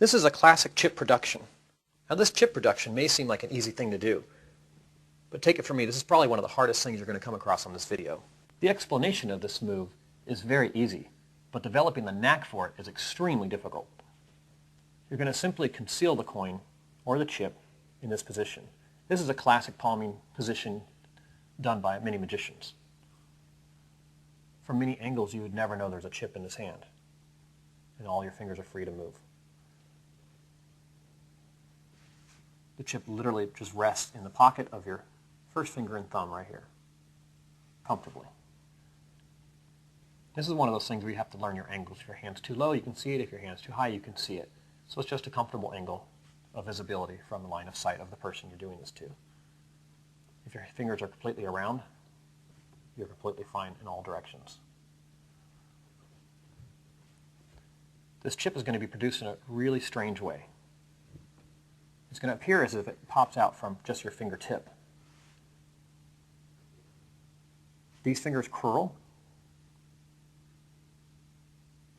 This is a classic chip production. Now this chip production may seem like an easy thing to do, but take it from me, this is probably one of the hardest things you're going to come across on this video. The explanation of this move is very easy, but developing the knack for it is extremely difficult. You're going to simply conceal the coin or the chip in this position. This is a classic palming position done by many magicians. From many angles you would never know there's a chip in this hand, and all your fingers are free to move. The chip literally just rests in the pocket of your first finger and thumb right here, comfortably. This is one of those things where you have to learn your angles. If your hand's too low, you can see it. If your hand's too high, you can see it. So it's just a comfortable angle of visibility from the line of sight of the person you're doing this to. If your fingers are completely around, you're completely fine in all directions. This chip is going to be produced in a really strange way. It's going to appear as if it pops out from just your fingertip. These fingers curl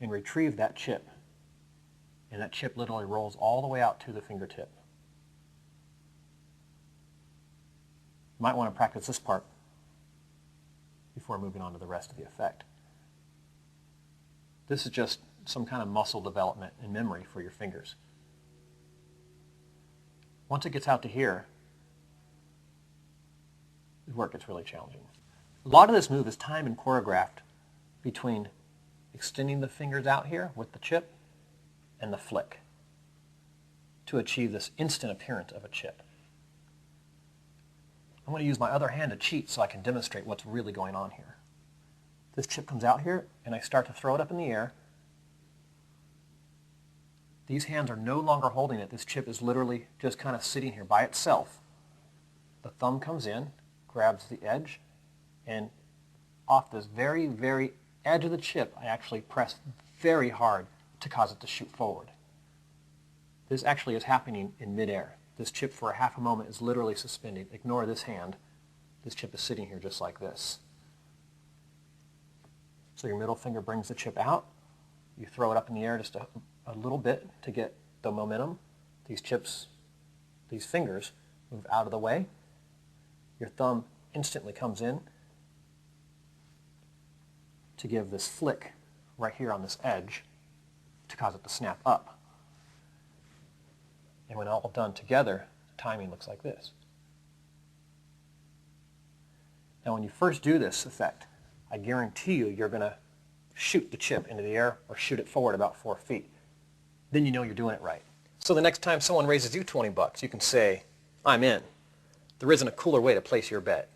and retrieve that chip, and that chip literally rolls all the way out to the fingertip. You might want to practice this part before moving on to the rest of the effect. This is just some kind of muscle development and memory for your fingers. Once it gets out to here, the work gets really challenging. A lot of this move is timed and choreographed between extending the fingers out here with the chip and the flick to achieve this instant appearance of a chip. I'm going to use my other hand to cheat so I can demonstrate what's really going on here. This chip comes out here and I start to throw it up in the air. These hands are no longer holding it. This chip is literally just kind of sitting here by itself. The thumb comes in, grabs the edge, and off this very, very edge of the chip, I actually press very hard to cause it to shoot forward. This actually is happening in midair. This chip for a half a moment is literally suspended. Ignore this hand. This chip is sitting here just like this. So your middle finger brings the chip out. You throw it up in the air just a little bit to get the momentum. These chips, these fingers move out of the way. Your thumb instantly comes in to give this flick right here on this edge to cause it to snap up. And when all done together, the timing looks like this. Now when you first do this effect, I guarantee you're going to shoot the chip into the air or shoot it forward about 4 feet. Then you know you're doing it right. So the next time someone raises you 20 bucks, you can say, I'm in. There isn't a cooler way to place your bet.